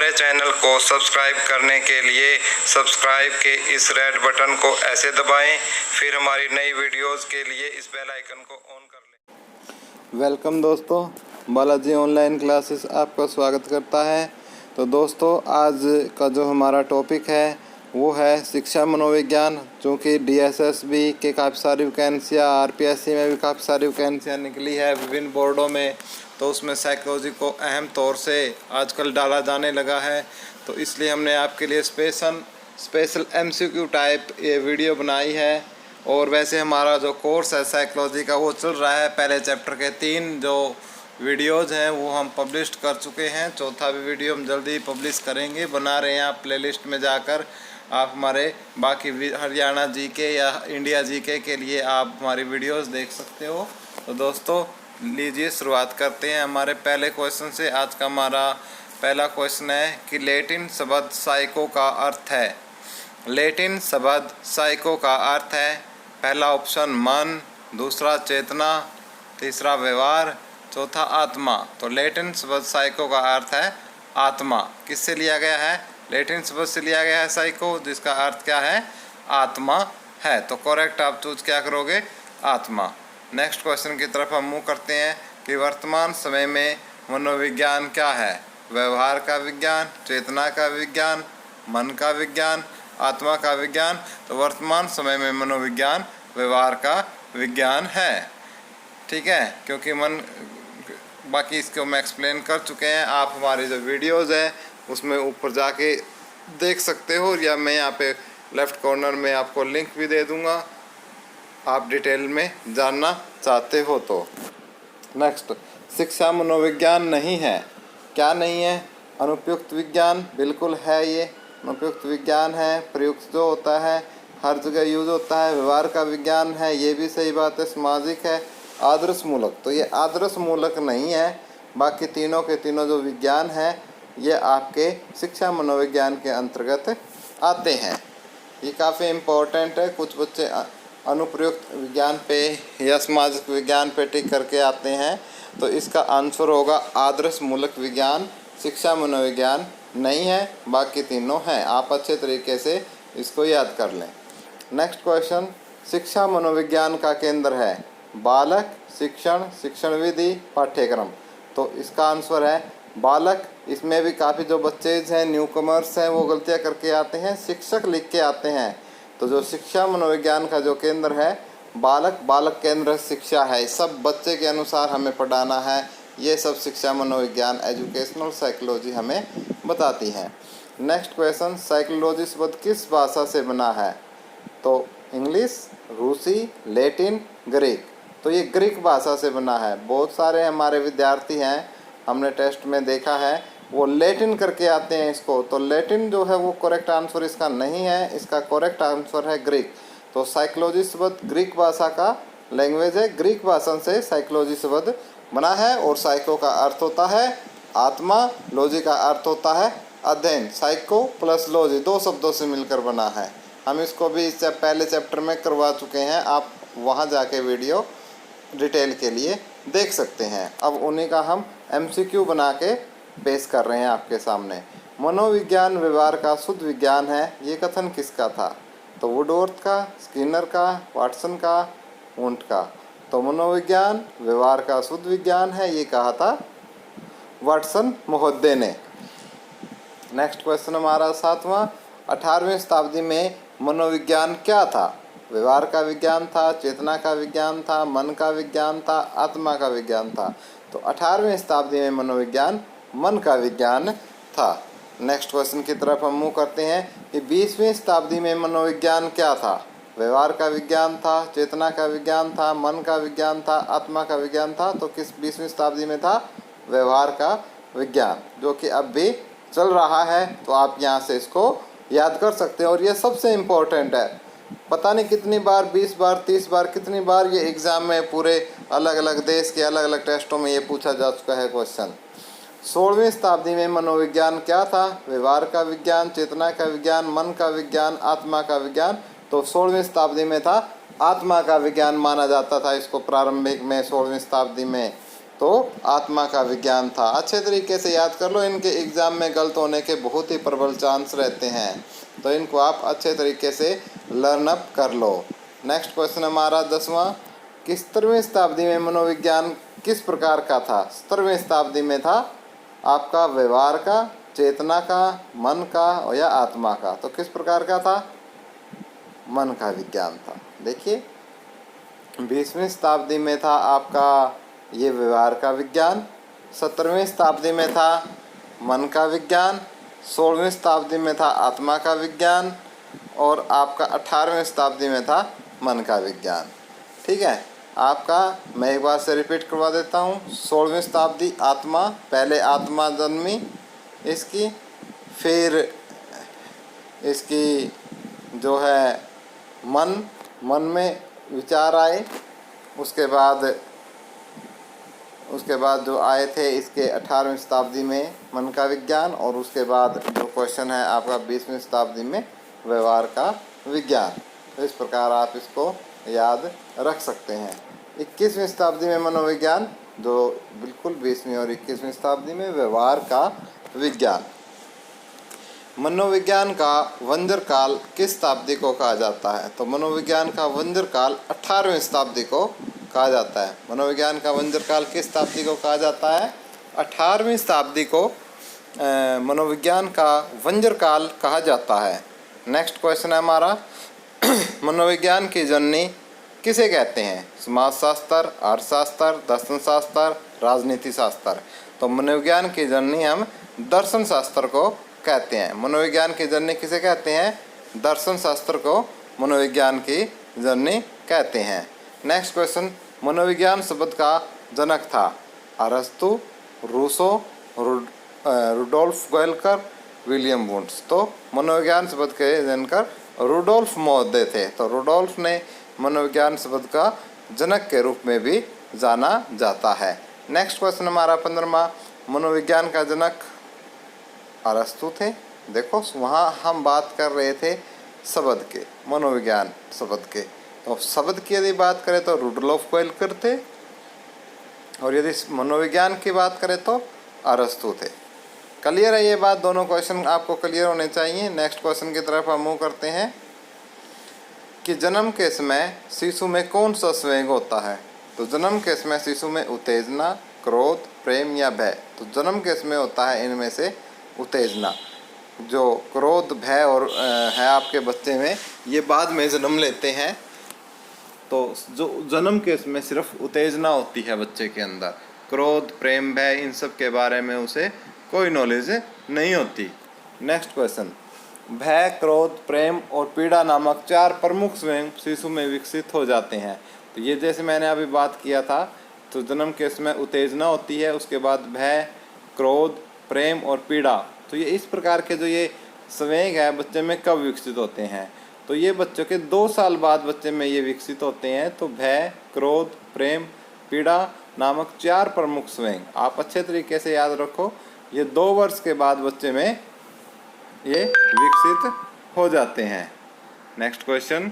हमारे चैनल को सब्सक्राइब करने के लिए सब्सक्राइब के इस रेड बटन को ऐसे दबाएं, फिर हमारी नई वीडियोस के लिए इस बेल आइकन को ऑन कर लें। वेलकम दोस्तों, बालाजी ऑनलाइन क्लासेस आपका स्वागत करता है। तो दोस्तों, आज का जो हमारा टॉपिक है वो है शिक्षा मनोविज्ञान, चूँकि DSSB के काफ़ी सारी वैकेंसियाँ, RPSC में भी काफ़ी सारी वैकेंसियाँ निकली है विभिन्न बोर्डों में, तो उसमें साइकोलॉजी को अहम तौर से आजकल डाला जाने लगा है। तो इसलिए हमने आपके लिए स्पेशल MCQ टाइप ये वीडियो बनाई है। और वैसे हमारा जो कोर्स है साइकोलॉजी का वो चल रहा है। पहले चैप्टर के 3 जो वीडियोज़ हैं वो हम पब्लिश कर चुके हैं, चौथा भी वीडियो हम जल्दी पब्लिश करेंगे, बना रहे हैं। आप प्लेलिस्ट में जाकर आप हमारे बाकी हरियाणा GK या इंडिया GK के लिए आप हमारी वीडियोस देख सकते हो। तो दोस्तों, लीजिए शुरुआत करते हैं हमारे पहले क्वेश्चन से। आज का हमारा पहला क्वेश्चन है कि लैटिन शब्द साइको का अर्थ है। लैटिन शब्द साइको का अर्थ है, पहला ऑप्शन मन, दूसरा चेतना, तीसरा व्यवहार, चौथा आत्मा। तो लैटिन शब्द साइको का अर्थ है आत्मा। किससे लिया गया है? लैटिन शब्द से लिया गया है साइको, जिसका अर्थ क्या है? आत्मा है। तो करेक्ट आप चूज क्या करोगे? आत्मा। नेक्स्ट क्वेश्चन की तरफ हम मूव करते हैं कि वर्तमान समय में मनोविज्ञान क्या है? व्यवहार का विज्ञान, चेतना का विज्ञान, मन का विज्ञान, आत्मा का विज्ञान। तो वर्तमान समय में मनोविज्ञान व्यवहार का विज्ञान है। ठीक है, क्योंकि मन बाकी इसको हम एक्सप्लेन कर चुके हैं। आप हमारी जो वीडियोज़ है उसमें ऊपर जाके देख सकते हो, या मैं यहाँ पे लेफ़्ट कॉर्नर में आपको लिंक भी दे दूँगा, आप डिटेल में जानना चाहते हो तो। नेक्स्ट, शिक्षा मनोविज्ञान नहीं है। क्या नहीं है? अनुपयुक्त विज्ञान बिल्कुल है, ये अनुपयुक्त विज्ञान है। प्रयुक्त जो होता है हर जगह यूज होता है। व्यवहार का विज्ञान है, ये भी सही बात है। सामाजिक है। आदर्श मूलक, तो ये आदर्श मूलक नहीं है। बाकी तीनों के तीनों जो विज्ञान है ये आपके शिक्षा मनोविज्ञान के अंतर्गत आते हैं। ये काफ़ी इम्पोर्टेंट है। कुछ बच्चे अनुप्रयुक्त विज्ञान पे या सामाजिक विज्ञान पे टिक करके आते हैं, तो इसका आंसर होगा आदर्श मूलक विज्ञान। शिक्षा मनोविज्ञान नहीं है, बाकी तीनों हैं। आप अच्छे तरीके से इसको याद कर लें। नेक्स्ट क्वेश्चन, शिक्षा मनोविज्ञान का केंद्र है बालक, शिक्षण, शिक्षण विधि, पाठ्यक्रम। तो इसका आंसर है बालक। इसमें भी काफ़ी जो बच्चे हैं, न्यू कमर्स हैं, वो गलतियां करके आते हैं, शिक्षक लिख के आते हैं। तो जो शिक्षा मनोविज्ञान का जो केंद्र है बालक, बालक केंद्र शिक्षा है। सब बच्चे के अनुसार हमें पढ़ाना है, ये सब शिक्षा मनोविज्ञान एजुकेशनल साइकोलॉजी हमें बताती है। नेक्स्ट क्वेश्चन, साइकोलॉजी शब्द किस भाषा से बना है? तो इंग्लिश, रूसी, लैटिन, ग्रीक। तो ये ग्रीक भाषा से बना है। बहुत सारे हमारे विद्यार्थी हैं, हमने टेस्ट में देखा है, वो लैटिन करके आते हैं इसको। तो लैटिन जो है वो करेक्ट आंसर इसका नहीं है, इसका करेक्ट आंसर है ग्रीक। तो साइकोलॉजी शब्द ग्रीक भाषा का लैंग्वेज है। ग्रीक भाषा से साइकोलॉजी शब्द बना है। और साइको का अर्थ होता है आत्मा, लॉजी का अर्थ होता है अध्ययन। साइको प्लस लॉजी 2 शब्दों से मिलकर बना है। हम इसको भी इससे पहले चैप्टर में करवा चुके हैं, आप वहाँ जाके वीडियो डिटेल के लिए देख सकते हैं। अब उन्हीं का हम MCQ बना के पेश कर रहे हैं आपके सामने। मनोविज्ञान व्यवहार का शुद्ध विज्ञान है, ये कथन किसका था? तो वुडवर्थ का, स्किनर का, वाटसन का, वुंट का। तो मनोविज्ञान व्यवहार का शुद्ध विज्ञान है, ये कहा था वाटसन महोदय ने। नेक्स्ट क्वेश्चन हमारा 7वां, 18वीं शताब्दी में मनोविज्ञान क्या था? व्यवहार का विज्ञान था, चेतना का विज्ञान था, मन का विज्ञान था, आत्मा का विज्ञान था। तो 18वीं शताब्दी में मनोविज्ञान मन का विज्ञान था। नेक्स्ट क्वेश्चन की तरफ हम मूव करते हैं कि 20वीं शताब्दी में मनोविज्ञान क्या था? व्यवहार का विज्ञान था, चेतना का विज्ञान था, मन का विज्ञान था, आत्मा का विज्ञान था। तो किस 20वीं शताब्दी में था? व्यवहार का विज्ञान, जो कि अब भी चल रहा है। तो आप यहाँ से इसको याद कर सकते हैं। और ये सबसे इम्पोर्टेंट है। पता नहीं कितनी बार, 20 बार, 30 बार, कितनी बार ये एग्ज़ाम में पूरे अलग अलग देश के अलग अलग टेस्टों में ये पूछा जा चुका है क्वेश्चन। 16वीं शताब्दी में मनोविज्ञान क्या था? व्यवहार का विज्ञान, चेतना का विज्ञान, मन का विज्ञान, आत्मा का विज्ञान। तो 16वीं शताब्दी में था आत्मा का विज्ञान माना जाता था इसको। प्रारंभिक में 16वीं शताब्दी में तो आत्मा का विज्ञान था। अच्छे तरीके से याद कर लो, इनके एग्ज़ाम में गलत होने के बहुत ही प्रबल चांस रहते हैं, तो इनको आप अच्छे तरीके से लर्न अप कर लो। नेक्स्ट क्वेश्चन हमारा 10वां, कि 17वीं शताब्दी में मनोविज्ञान किस प्रकार का था? 17वीं शताब्दी में था आपका व्यवहार का, चेतना का, मन का या आत्मा का? तो किस प्रकार का था? मन का विज्ञान था। देखिए 20वीं शताब्दी में था आपका ये व्यवहार का विज्ञान, 17वीं शताब्दी में था मन का विज्ञान, 16वीं शताब्दी में था आत्मा का विज्ञान और आपका 18वीं शताब्दी में था मन का विज्ञान। ठीक है, आपका मैं एक बार से रिपीट करवा देता हूँ। 16वीं शताब्दी आत्मा, पहले आत्मा जन्मी इसकी, फिर इसकी जो है मन में विचार आए, उसके बाद जो आए थे इसके 18वीं शताब्दी में मन का विज्ञान, और उसके बाद जो क्वेश्चन है आपका 20वीं शताब्दी में व्यवहार का विज्ञान। तो इस प्रकार आप इसको याद रख सकते हैं। 21वीं शताब्दी में मनोविज्ञान, जो बिल्कुल 20वीं और 21वीं शताब्दी में व्यवहार का विज्ञान। मनोविज्ञान का वंजर काल किस शताब्दी को कहा जाता है? तो मनोविज्ञान का वंजर काल 18वीं शताब्दी को कहा जाता है। मनोविज्ञान का वंजर काल किस शताब्दी को कहा जाता है? 18वीं शताब्दी को मनोविज्ञान का वंजर काल कहा जाता है। नेक्स्ट क्वेश्चन है हमारा मनोविज्ञान की जननी किसे कहते हैं? समाजशास्त्र, अर्थशास्त्र, दर्शन शास्त्र, राजनीति शास्त्र? तो मनोविज्ञान की जननी हम दर्शन शास्त्र को कहते हैं। मनोविज्ञान की जननी किसे कहते हैं? दर्शन शास्त्र को मनोविज्ञान की जननी कहते हैं। नेक्स्ट क्वेश्चन, मनोविज्ञान शब्द का जनक था? अरस्तु, रूसो, रुडोल्फ गोयलकर, विलियम वुंड्स? तो मनोविज्ञान शब्द के जनकर रुडोल्फ महोदय थे। तो रुडोल्फ ने मनोविज्ञान शब्द का जनक के रूप में भी जाना जाता है। नेक्स्ट क्वेश्चन हमारा 15वां, मनोविज्ञान का जनक अरस्तु थे। देखो वहाँ हम बात कर रहे थे शब्द के, मनोविज्ञान शब्द के, तो शब्द की यदि बात करें तो रुडोल्फ गोयलकर थे, और यदि मनोविज्ञान की बात करें तो अरस्तु थे। क्लियर है ये बात? दोनों क्वेश्चन आपको क्लियर होने चाहिए। नेक्स्ट क्वेश्चन की तरफ हम मूव करते हैं कि जन्म के समय शिशु में कौन सा संवेग होता है? तो जन्म के समय शिशु में उत्तेजना, क्रोध, प्रेम या भय? तो जन्म के समय होता है इनमें से उत्तेजना। जो क्रोध, भय और है आपके बच्चे में, ये बाद में जन्म लेते हैं। तो जो जन्म के समय सिर्फ उत्तेजना होती है बच्चे के अंदर, क्रोध, प्रेम, भय इन सब के बारे में उसे कोई नॉलेज नहीं होती। नेक्स्ट क्वेश्चन, भय, क्रोध, प्रेम और पीड़ा नामक 4 प्रमुख संवेग शिशु में विकसित हो जाते हैं। तो ये जैसे मैंने अभी बात किया था, तो जन्म के समय उत्तेजना होती है, उसके बाद भय, क्रोध, प्रेम और पीड़ा। तो ये इस प्रकार के जो ये संवेग है बच्चे में कब विकसित होते हैं? तो ये बच्चों के 2 साल बाद बच्चे में ये विकसित होते हैं। तो भय, क्रोध, प्रेम, पीड़ा नामक 4 प्रमुख संवेग आप अच्छे तरीके से याद रखो। ये 2 वर्ष के बाद बच्चे में ये विकसित हो जाते हैं। नेक्स्ट क्वेश्चन,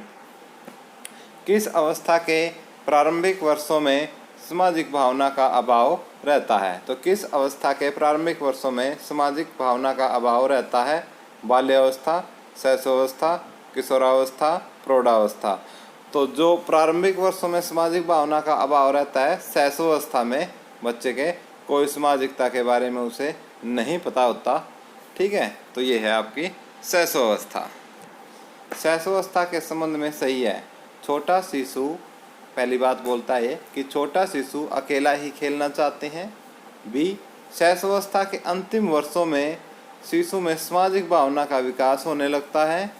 किस अवस्था के प्रारंभिक वर्षों में सामाजिक भावना का अभाव रहता है? तो किस अवस्था के प्रारंभिक वर्षों में सामाजिक भावना का अभाव रहता है? बाल्यावस्था, शैशवावस्था, किशोरावस्था, प्रौढ़ावस्था? तो जो प्रारंभिक वर्षों में सामाजिक भावना का अभाव रहता है, शैशवावस्था में बच्चे के कोई सामाजिकता के बारे में उसे नहीं पता होता। ठीक है, तो ये है आपकी शैशवावस्था। शैशवावस्था के संबंध में सही है, छोटा शिशु, पहली बात बोलता है कि छोटा शिशु अकेला ही खेलना चाहते हैं। बी, शैशवावस्था के अंतिम वर्षों में शिशु में सामाजिक भावना का विकास होने लगता है।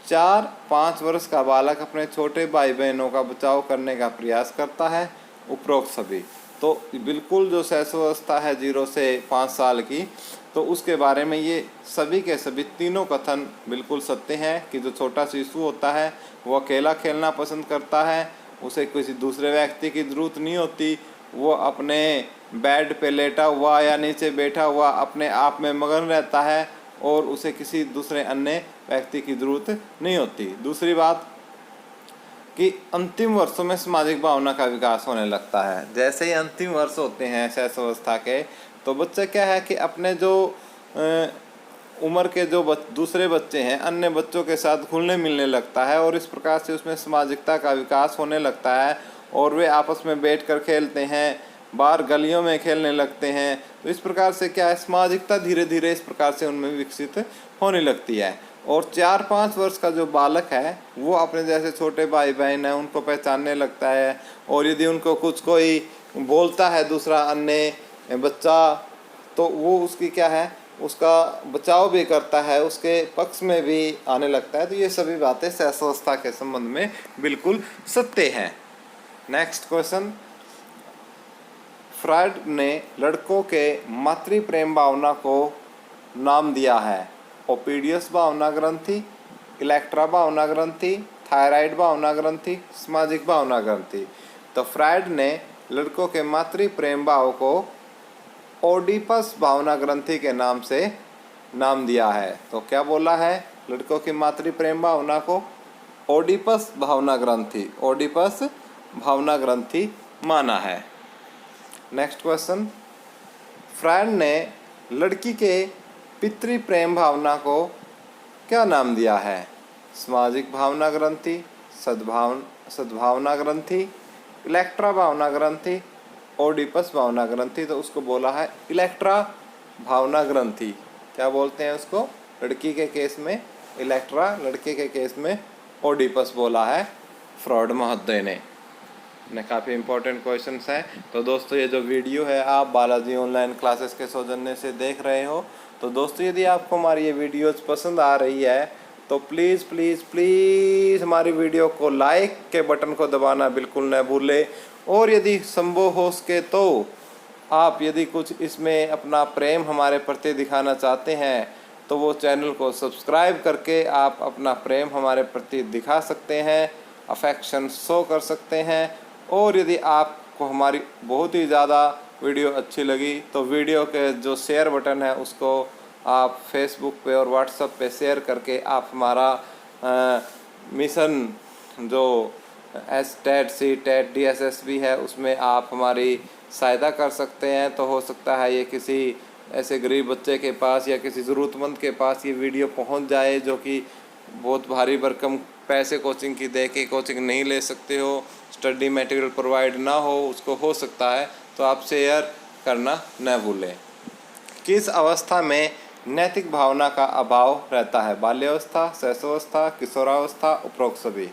4-5 वर्ष का बालक अपने छोटे भाई बहनों का बचाव करने का प्रयास करता है। उपरोक्त सभी, तो बिल्कुल जो शैशवावस्था है 0 से 5 साल की, तो उसके बारे में ये सभी के सभी तीनों कथन बिल्कुल सत्य हैं कि जो छोटा शिशु होता है वो अकेला खेलना पसंद करता है, उसे किसी दूसरे व्यक्ति की ज़रूरत नहीं होती, वो अपने बेड पे लेटा हुआ या नीचे बैठा हुआ अपने आप में मगन रहता है और उसे किसी दूसरे अन्य व्यक्ति की ज़रूरत नहीं होती। दूसरी बात, कि अंतिम वर्षों में सामाजिक भावना का विकास होने लगता है। जैसे ही अंतिम वर्ष होते हैं शैशवावस्था के, तो बच्चे क्या है कि अपने जो उम्र के जो दूसरे बच्चे हैं, अन्य बच्चों के साथ घुलने मिलने लगता है और इस प्रकार से उसमें सामाजिकता का विकास होने लगता है और वे आपस में बैठकर खेलते हैं, बाहर गलियों में खेलने लगते हैं। तो इस प्रकार से क्या है, सामाजिकता धीरे धीरे इस प्रकार से उनमें विकसित होने लगती है। और 4-5 वर्ष का जो बालक है वो अपने जैसे छोटे भाई बहन हैं उनको पहचानने लगता है, और यदि उनको कुछ कोई बोलता है दूसरा अन्य बच्चा, तो वो उसकी क्या है, उसका बचाव भी करता है, उसके पक्ष में भी आने लगता है। तो ये सभी बातें शैशवावस्था के संबंध में बिल्कुल सत्य हैं। नेक्स्ट क्वेश्चन, फ्रायड ने लड़कों के मातृ प्रेम भावना को नाम दिया है ओपीडियस भावना ग्रंथि, इलेक्ट्रा भावना ग्रंथि, थायराइड भावना ग्रंथि, सामाजिक भावना ग्रंथि। तो फ्रायड ने लड़कों के मातृ प्रेम भाव को ओडिपस भावना ग्रंथि के नाम से नाम दिया है। तो क्या बोला है, लड़कों की मातृ प्रेम भावना को ओडिपस भावना ग्रंथि, ओडिपस भावना ग्रंथि माना है। नेक्स्ट क्वेश्चन, फ्रायड ने लड़की के पितृ प्रेम भावना को क्या नाम दिया है, सामाजिक भावना ग्रंथि, सद्भावना ग्रंथि, इलेक्ट्रा भावना ग्रंथि, ओडिपस भावना ग्रंथि। तो उसको बोला है इलेक्ट्रा भावना ग्रंथि। क्या बोलते हैं उसको, लड़की के केस में इलेक्ट्रा, लड़के के केस में ओडिपस बोला है फ्रॉड महोदय ने। काफ़ी इंपॉर्टेंट क्वेश्चंस हैं। तो दोस्तों ये जो वीडियो है आप बालाजी ऑनलाइन क्लासेस के सौजन्य से देख रहे हो। तो दोस्तों यदि आपको हमारी ये वीडियोज़ पसंद आ रही है तो प्लीज़ प्लीज़ प्लीज़ हमारी वीडियो को लाइक के बटन को दबाना बिल्कुल न भूलें, और यदि संभव हो सके तो आप यदि कुछ इसमें अपना प्रेम हमारे प्रति दिखाना चाहते हैं तो वो चैनल को सब्सक्राइब करके आप अपना प्रेम हमारे प्रति दिखा सकते हैं, अफेक्शन शो कर सकते हैं। और यदि आपको हमारी बहुत ही ज़्यादा वीडियो अच्छी लगी तो वीडियो के जो शेयर बटन है उसको आप फेसबुक पे और व्हाट्सएप पे शेयर करके आप हमारा मिशन जो टेट सी टेट DSSB है उसमें आप हमारी सहायता कर सकते हैं। तो हो सकता है ये किसी ऐसे गरीब बच्चे के पास या किसी ज़रूरतमंद के पास ये वीडियो पहुंच जाए जो कि बहुत भारी भरकम पैसे कोचिंग की दे के कोचिंग नहीं ले सकते हो, स्टडी मटेरियल प्रोवाइड ना हो, उसको हो सकता है। तो आप शेयर करना न भूलें। किस अवस्था में नैतिक भावना का अभाव रहता है, बाल्यावस्था, शैशवावस्था, किशोरावस्था, उपरोक्त सभी।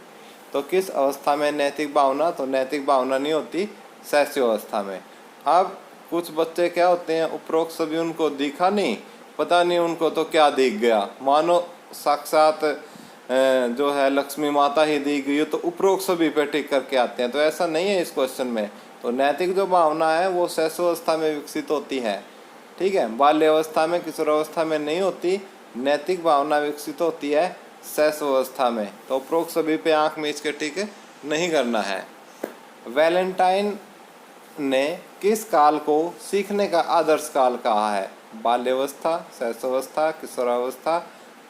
तो किस अवस्था में नैतिक भावना, तो नैतिक भावना नहीं होती शैशवावस्था में। अब कुछ बच्चे क्या होते हैं, उपरोक्त सभी उनको दिखा नहीं, पता नहीं उनको तो क्या दिख गया, मानो साक्षात जो है लक्ष्मी माता ही दी गई हो, तो उपरोक्त सभी पे टिक करके आते हैं। तो ऐसा नहीं है इस क्वेश्चन में। तो नैतिक जो भावना है वो शैशवावस्था में विकसित होती है, ठीक है, बाल्यावस्था में, किशोरावस्था में नहीं होती। नैतिक भावना विकसित होती है शैशवावस्था में। तो उपरोक्त सभी पे आंख मीच के टिक नहीं करना है। वैलेंटाइन ने किस काल को सीखने का आदर्श काल कहा है, बाल्यावस्था, शैशवावस्था, किशोरावस्था,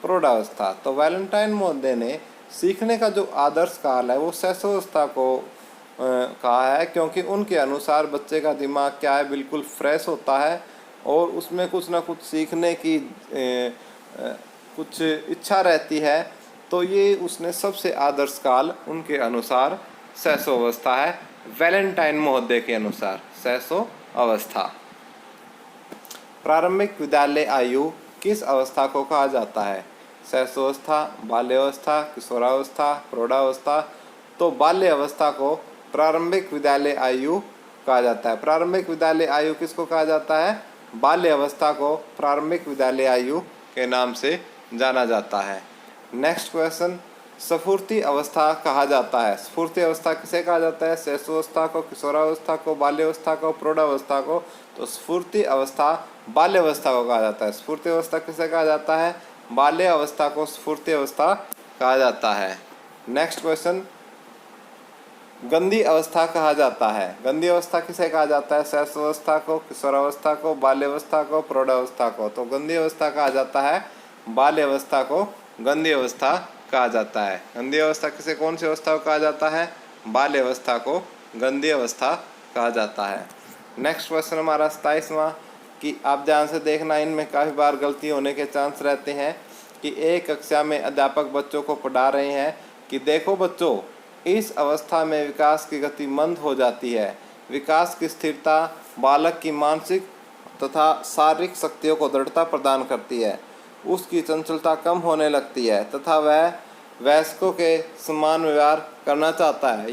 प्रौढ़ावस्था। तो वैलेंटाइन महोदय ने सीखने का जो आदर्श काल है वो शैशवावस्था को कहा है, क्योंकि उनके अनुसार बच्चे का दिमाग क्या है, बिल्कुल फ्रेश होता है और उसमें कुछ ना कुछ सीखने की कुछ इच्छा रहती है। तो ये उसने सबसे आदर्श काल उनके अनुसार शैशवावस्था है, वैलेंटाइन महोदय के अनुसार शैशवावस्था। प्रारंभिक विद्यालय आयु किस अवस्था को कहा जाता है, शैशवावस्था, बाल्यावस्था, किशोरावस्था, प्रौढ़ावस्था। तो बाल्य अवस्था को प्रारंभिक विद्यालय आयु कहा जाता है। प्रारंभिक विद्यालय आयु किसको कहा जाता है, बाल्य अवस्था को प्रारंभिक विद्यालय आयु के नाम से जाना जाता है। नेक्स्ट क्वेश्चन, स्फूर्ति अवस्था कहा जाता है। स्फूर्ति अवस्था किसे कहा जाता है, शैशवावस्था को, किशोरावस्था को, बाल्यावस्था को, प्रौढ़ावस्था को। तो स्फूर्ति अवस्था बाल्यावस्था को कहा जाता है। स्फूर्ति अवस्था किसे कहा जाता है, बाल्य अवस्था को स्फूर्ति अवस्था कहा जाता है। नेक्स्ट क्वेश्चन, गंदी अवस्था कहा जाता है। गंदी अवस्था किसे कहा जाता है, शैशवावस्था को, किशोरावस्था को, बाल्यावस्था को, प्रौढ़ावस्था को। तो गंदी अवस्था कहा जाता है बाल्यावस्था को गंदी अवस्था कहा जाता है? गंदी अवस्था किसे कौन सी अवस्था को कहा जाता है? बाल्य अवस्था को गंदी अवस्था कहा जाता है। नेक्स्ट क्वेश्चन हमारा 27वां कि आप ध्यान से देखना, इनमें काफ़ी बार गलती होने के चांस रहते हैं कि एक कक्षा में अध्यापक बच्चों को पढ़ा रहे हैं कि देखो बच्चों, इस अवस्था में विकास की गति मंद हो जाती है, विकास की स्थिरता बालक की मानसिक तथा शारीरिक शक्तियों को दृढ़ता प्रदान करती है, उसकी चंचलता कम होने लगती है तथा वह वयस्कों के समान व्यवहार करना चाहता है।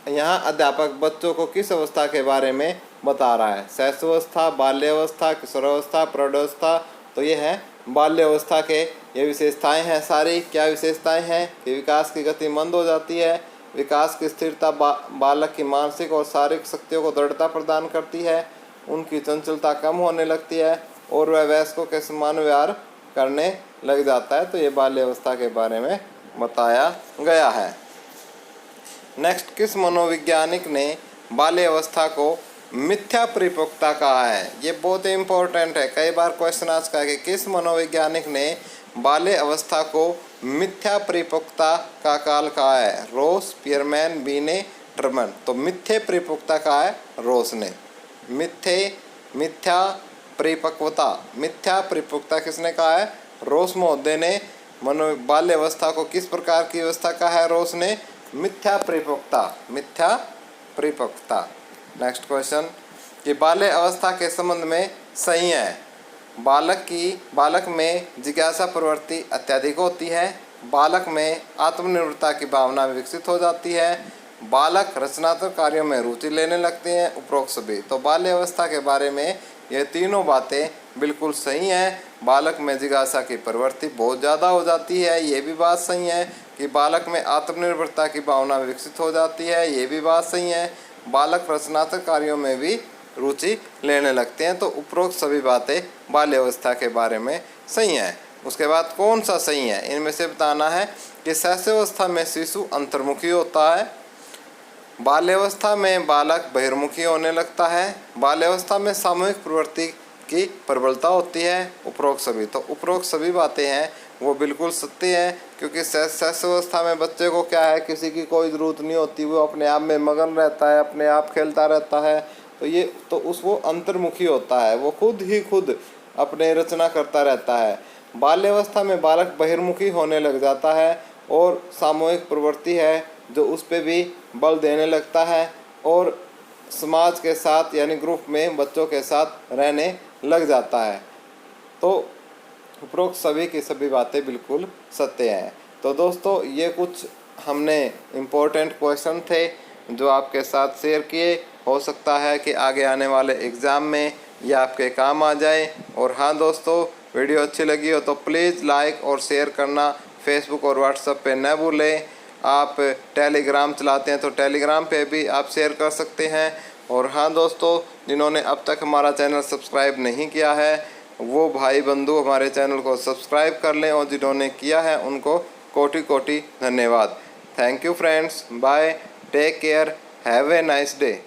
यहाँ अध्यापक बच्चों को किस अवस्था के बारे में बता रहा है? शैशवावस्था, बाल्यावस्था, किशोरावस्था, प्रौढ़ावस्था। तो ये है बाल्यावस्था के ये विशेषताएं हैं। सारी क्या विशेषताएं हैं कि विकास की गति मंद हो जाती है, विकास की स्थिरता बालक की मानसिक और शारीरिक शक्तियों को दृढ़ता प्रदान करती है, उनकी चंचलता कम होने लगती है और वह वयस्कों के समान व्यवहार करने लग जाता है। तो ये बाल्यावस्था के बारे में बताया गया है। नेक्स्ट, किस मनोवैज्ञानिक ने बाल्यावस्था को मिथ्या परिपक्वता कहा है? ये बहुत ही इम्पोर्टेंट है, कई बार क्वेश्चन आ चुका है कि किस मनोवैज्ञानिक ने बाल्य अवस्था को मिथ्या परिपक्वता का काल कहा है? रोस, स्पीयरमैन, बीने, टर्मन। तो मिथ्या परिपक्वता कहा है रोस ने। मिथ्या परिपक्वता किसने कहा है? रोस महोदय ने बाल्य अवस्था को किस प्रकार की अवस्था कहा है? रोस ने मिथ्या परिपक्वता। नेक्स्ट क्वेश्चन कि बाल्य अवस्था के संबंध में सही है। बालक में जिज्ञासा प्रवृत्ति अत्यधिक होती है, बालक में आत्मनिर्भरता की भावना विकसित हो जाती है, बालक रचनात्मक कार्यों में रुचि लेने लगते हैं, उपरोक्त सभी। तो बाल्य अवस्था के बारे में ये तीनों बातें बिल्कुल सही हैं। बालक में जिज्ञासा की प्रवृत्ति बहुत ज़्यादा हो जाती है, ये भी बात सही है। कि बालक में आत्मनिर्भरता की भावना विकसित हो जाती है, ये भी बात सही है। बालक रचनात्मक कार्यों में भी रुचि लेने लगते हैं। तो उपरोक्त सभी बातें बाल्य अवस्था के बारे में सही हैं। उसके बाद कौन सा सही है? इनमें से बताना है कि शैशवावस्था में शिशु अंतर्मुखी होता है, बाल्यावस्था में बालक बहिर्मुखी होने लगता है, बाल्यावस्था में सामूहिक प्रवृत्ति की प्रबलता होती है, उपरोक्त सभी। तो उपरोक्त सभी बातें हैं वो बिल्कुल सत्य है, क्योंकि शैशवावस्था में बच्चे को क्या है, किसी की कोई ज़रूरत नहीं होती, वो अपने आप में मगन रहता है, अपने आप खेलता रहता है। तो वो अंतर्मुखी होता है, वो खुद अपने रचना करता रहता है। बाल्यावस्था में बालक बहिर्मुखी होने लग जाता है और सामूहिक प्रवृत्ति है जो उस पर भी बल देने लगता है और समाज के साथ यानी ग्रुप में बच्चों के साथ रहने लग जाता है। तो उपरोक्त सभी की सभी बातें बिल्कुल सत्य हैं। तो दोस्तों, ये कुछ हमने इम्पोर्टेंट क्वेश्चन थे जो आपके साथ शेयर किए। हो सकता है कि आगे आने वाले एग्ज़ाम में ये आपके काम आ जाए। और हाँ दोस्तों, वीडियो अच्छी लगी हो तो प्लीज़ लाइक और शेयर करना फेसबुक और व्हाट्सएप पे न भूलें। आप टेलीग्राम चलाते हैं तो टेलीग्राम पे भी आप शेयर कर सकते हैं। और हाँ दोस्तों, जिन्होंने अब तक हमारा चैनल सब्सक्राइब नहीं किया है वो भाई बंधु हमारे चैनल को सब्सक्राइब कर लें, और जिन्होंने किया है उनको कोटि कोटि धन्यवाद। Thank you friends, bye, take care, have a nice day.